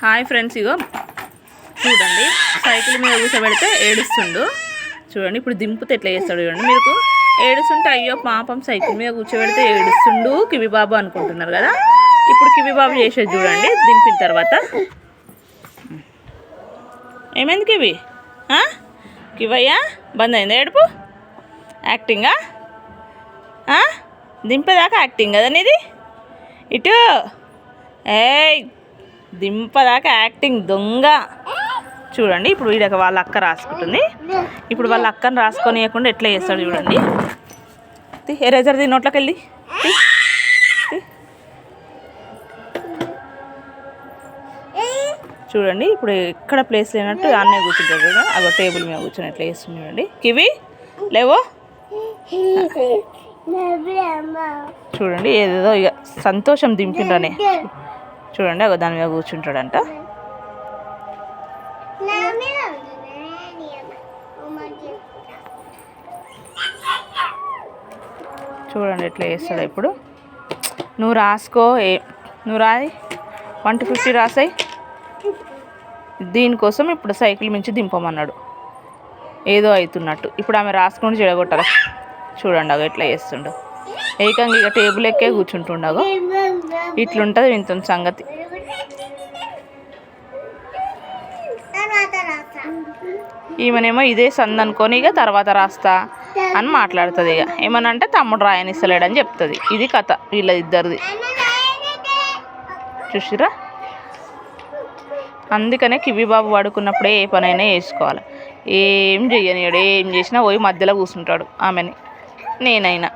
Hi friends, ఇగో చూడండి cycle మీద కూర్చోబెడితే ఏడుస్తుండు. చూడండి ఇప్పుడు దింపుతే ఎట్లా చేస్తాడు చూడండి. మీకు ఏడుస్తుంటే అయ్యో పాపం సైకిల్ మీద కూర్చోబెడితే ఏడుస్తుండు కివి బాబు అనుకుంటున్నారు కదా. ఇప్పుడు కివి బాబు చేసేది చూడండి. దింపిన తర్వాత ఏమైంది కివి కివయ్యా బంద్ అయింది ఏడుపు. యాక్టింగా దింపేదాకా యాక్టింగ్ కదా నీది. ఇటు ఏయ్ దింపదాకా యాక్టింగ్ దొంగ. చూడండి ఇప్పుడు వీడక వాళ్ళ అక్క రాసుకుంటుంది. ఇప్పుడు వాళ్ళ అక్కని రాసుకొనియకుండా ఎట్లా చేస్తాడు చూడండి. ఎరేజర్ నోట్లోకి వెళ్ళి చూడండి. ఇప్పుడు ఎక్కడ ప్లేస్ లేనట్టు అన్నయ్య కూర్చుంటాడు చూడండి. అగో టేబుల్ మీద కూర్చొని ఎట్లా చేస్తుంది చూడండి. కివి లేవో చూడండి. ఏదేదో ఇక సంతోషం దింపిండనే చూడండి. అగో దాని మీద కూర్చుంటాడంట. చూడండి ఎట్లా చేస్తాడు. ఇప్పుడు నువ్వు రాసుకో, నువ్వు రాయి 1 to 50 రాసాయి. దీనికోసం ఇప్పుడు సైకిల్ మించి దింపమన్నాడు ఏదో అవుతున్నట్టు. ఇప్పుడు ఆమె రాసుకొని చెడగొట్టాలి. చూడండి అగో ఎట్లా చేస్తుండో. ఏకంగా ఇక టేబుల్ ఎక్కే కూర్చుంటుండగో. ఇట్లుంటుంది వింత సంగతి. ఈమెనేమో ఇదే సంద్ అనుకొని ఇక తర్వాత రాస్తా అని మాట్లాడుతుంది. ఇక ఏమన్నా అంటే తమ్ముడు రాయనిస్తలేడని చెప్తుంది. ఇది కథ వీళ్ళ ఇద్దరిది. చూసిరా. అందుకనే కివి బాబు పడుకున్నప్పుడే ఏ పనైనా వేసుకోవాలి. ఏం చెయ్యనియాడు. ఏం చేసినా పోయి మధ్యలో కూర్చుంటాడు ఆమెని. నేనైనా